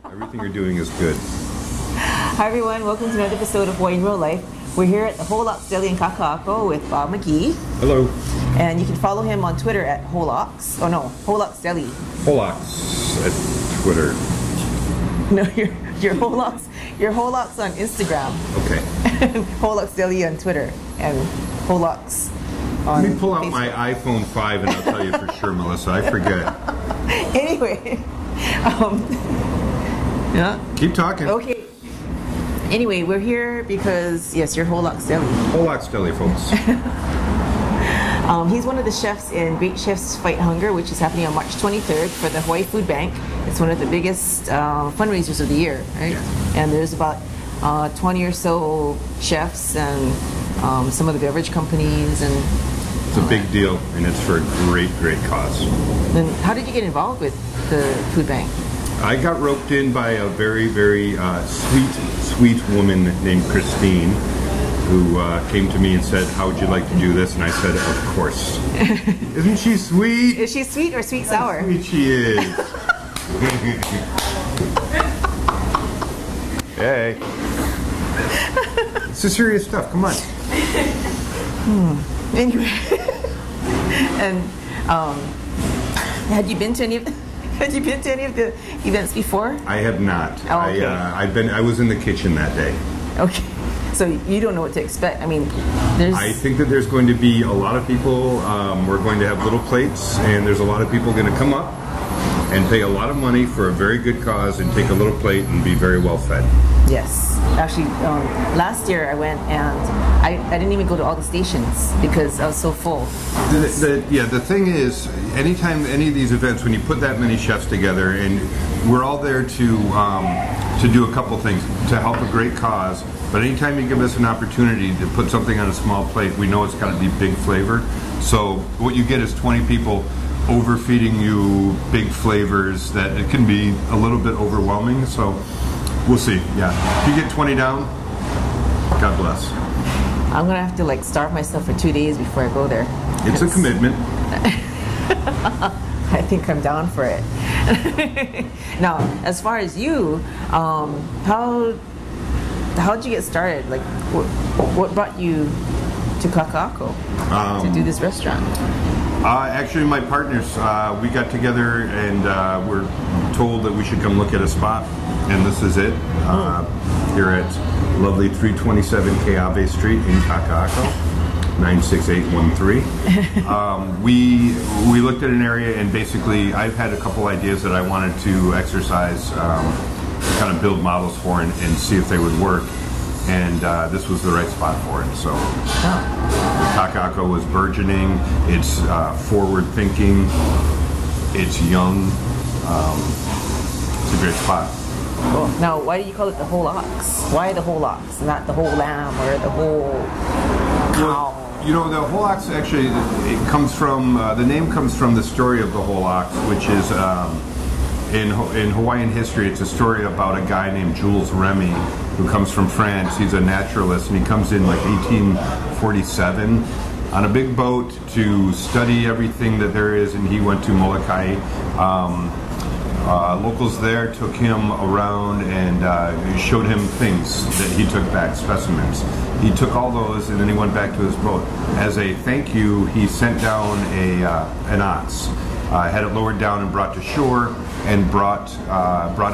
Everything you're doing is good. Hi everyone, welcome to another episode of Hawaii in Real Life. We're here at the Whole Ox Deli in Kaka'ako with Bob McGee. Hello. And you can follow him on Twitter at Whole Ox. Oh no, Whole Ox Deli. Whole Ox at Twitter. No, you're Whole Ox. You're Whole Ox on Instagram. Okay. Whole Ox Deli on Twitter and Whole Ox on Let me pull out Facebook. my iPhone 5 and I'll tell you for sure, Melissa. I forget. Anyway, yeah. Keep talking. Okay. Anyway, we're here because, yes, you're Whole Ox Deli. Whole Ox Deli, folks. He's one of the chefs in Great Chefs Fight Hunger, which is happening on March 23rd for the Hawaii Food Bank. It's one of the biggest fundraisers of the year, right? Yeah. And there's about 20 or so chefs and some of the beverage companies. And It's a big deal, and it's for a great, great cause. then how did you get involved with the food bank? I got roped in by a very, very sweet woman named Christine, who came to me and said, "How would you like to do this?" And I said, "Of course." Isn't she sweet? Is she sweet or sweet sour? How sweet she is. Hey. It's the serious stuff. Come on. Anyway, and had you been to any of the events before? I have not. Oh, okay. I was in the kitchen that day. Okay, so you don't know what to expect. I mean, there's. I think that there's going to be a lot of people. We're going to have little plates, and there's a lot of people going to come up and pay a lot of money for a very good cause and take a little plate and be very well fed. Yes, actually, last year I went and I didn't even go to all the stations because I was so full. The thing is, anytime any of these events, when you put that many chefs together, and we're all there to do a couple things to help a great cause. But anytime you give us an opportunity to put something on a small plate, we know it's got to be big flavor. So what you get is 20 people overfeeding you big flavors that it can be a little bit overwhelming. So we'll see. Yeah, if you get 20 down, God bless. I'm gonna have to like starve myself for 2 days before I go there. It's a commitment. I think I'm down for it. Now, as far as you, how did you get started? Like, what brought you to Kaka'ako to do this restaurant? Actually, my partners, we got together and were told that we should come look at a spot, and this is it. Here at lovely 327 Keawe Street in Kaka'ako, 96813. We looked at an area, and basically I've had a couple ideas that I wanted to exercise, kind of build models for and see if they would work. And this was the right spot for it. So Kaka'ako was burgeoning. It's forward thinking. It's young. It's a great spot. Cool. Now, why do you call it the Whole Ox? Why the Whole Ox, not the whole lamb or the whole cow? You know, the Whole Ox actually, it comes from, the name comes from the story of the Whole Ox, which is, in Hawaiian history, it's a story about a guy named Jules Remy, who comes from France. He's a naturalist, and he comes in like 1847 on a big boat to study everything that there is, and he went to Molokai. Locals there took him around and showed him things that he took back, specimens. He took all those and then he went back to his boat. As a thank you, he sent down an ox, had it lowered down and brought to shore, and brought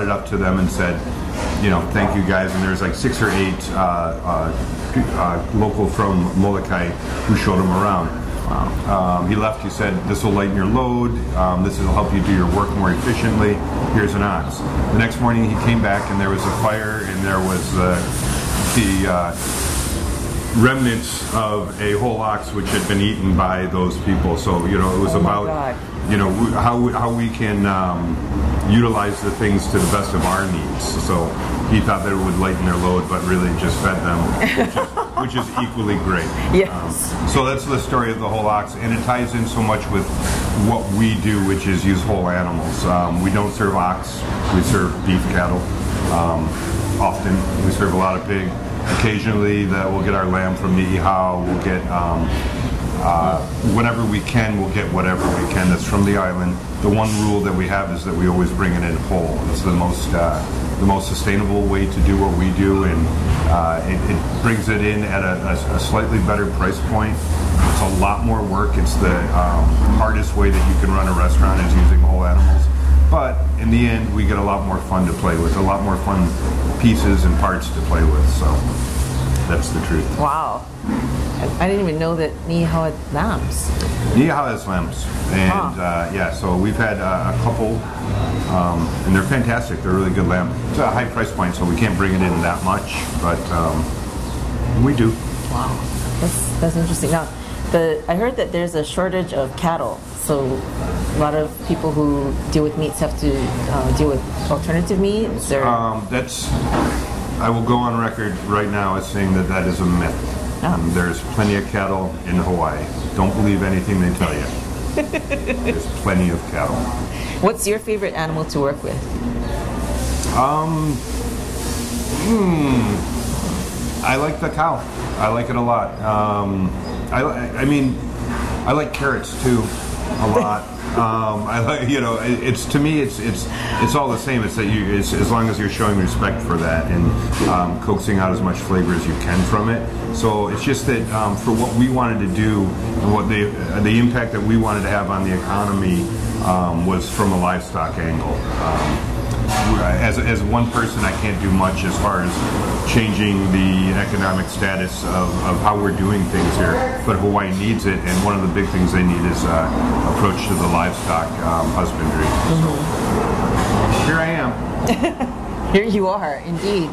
it up to them and said, you know, thank you guys. And there's like 6 or 8 local from Molokai who showed him around. Wow. He left, he said, this will lighten your load, this will help you do your work more efficiently, here's an ox. The next morning he came back and there was a fire and there was the remnants of a whole ox which had been eaten by those people. So, you know, it was about, you know, how we can utilize the things to the best of our needs. So he thought that it would lighten their load, but really just fed them, which is equally great. Yes. So that's the story of the Whole Ox, and it ties in so much with what we do, which is use whole animals. We don't serve ox, we serve beef cattle. Often we serve a lot of pig. Occasionally we'll get our lamb from the Ihao, we'll get Whenever we can, we'll get whatever we can that's from the island. The one rule that we have is that we always bring it in whole. It's the most sustainable way to do what we do, and it brings it in at a slightly better price point. It's a lot more work. It's the hardest way that you can run a restaurant is using whole animals. But in the end, we get a lot more fun to play with, a lot more fun pieces and parts to play with. So that's the truth. Wow. I didn't even know that Niihau had lambs. Niihau has lambs. And yeah, so we've had a couple, and they're fantastic. They're really good lamb. It's a high price point, so we can't bring it in that much, but we do. Wow, that's interesting. Now, I heard that there's a shortage of cattle, so a lot of people who deal with meats have to deal with alternative meats. Or I will go on record right now as saying that is a myth. There's plenty of cattle in Hawaii. Don't believe anything they tell you. There's plenty of cattle. What's your favorite animal to work with? I like the cow. I like it a lot. I mean, I like carrots too, a lot. I like, you know, it's to me, it's all the same. It's that as long as you're showing respect for that and coaxing out as much flavor as you can from it. So it's just that for what we wanted to do and what the impact that we wanted to have on the economy was from a livestock angle. As one person, I can't do much as far as changing the economic status of how we're doing things here, but Hawaii needs it, and one of the big things they need is approach to the livestock husbandry. So, here I am. Here you are, indeed.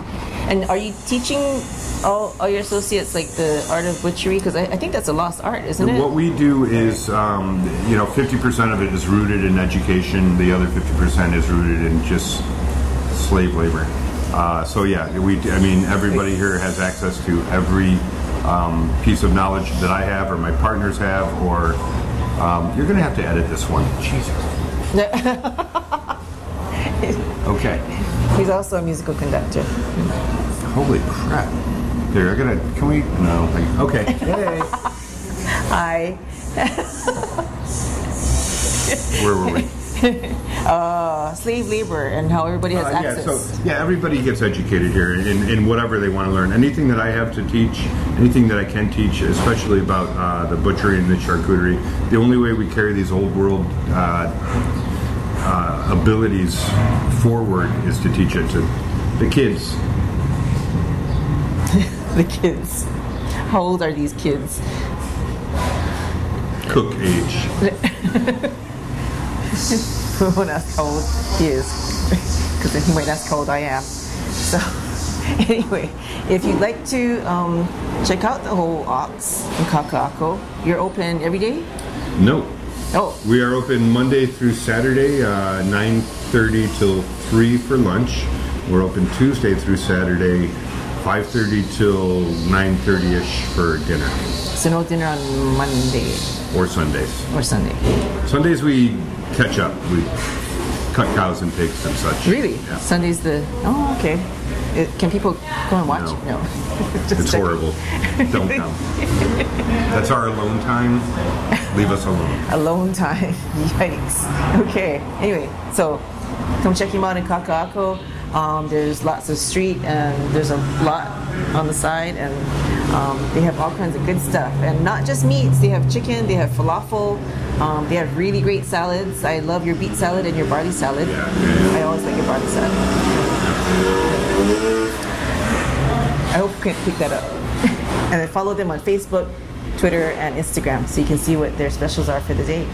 And are you teaching all your associates like the art of butchery? Because I think that's a lost art, isn't it? What we do is, 50% of it is rooted in education. The other 50% is rooted in just slave labor. So yeah, everybody here has access to every piece of knowledge that I have or my partners have, or you're going to have to edit this one. Jesus. Okay. He's also a musical conductor. Holy crap. There, can we? No. Okay. Hey. Hi. Where were we? Slave labor and how everybody has access. Everybody gets educated here in whatever they want to learn. Anything that I have to teach, anything that I can teach, especially about the butchery and the charcuterie, the only way we carry these old world abilities forward is to teach it to the kids. The kids. How old are these kids? Cook age. We won't ask how old he is, because then he might ask how old I am. So, anyway, if you'd like to check out the Whole Ox in Kaka'ako, you're open every day? No. Oh. We are open Monday through Saturday, 9:30 till 3 for lunch. We're open Tuesday through Saturday, 5:30 till 9:30ish for dinner. So no dinner on Monday? Or Sundays. Or Sunday. Sundays we catch up. We cut cows and pigs and such. Really? Yeah. Sunday's okay. Can people go and watch? No. Just it's horrible. Don't come. That's our alone time. Leave us alone. Alone time. Yikes. Okay. Anyway, so come check him out in Kaka'ako. There's lots of street and there's a lot on the side, and they have all kinds of good stuff, and not just meats. They have chicken, they have falafel, they have really great salads. I love your beet salad and your barley salad. I always like your barley salad. I hope you can pick that up. And then follow them on Facebook, Twitter, and Instagram so you can see what their specials are for the day.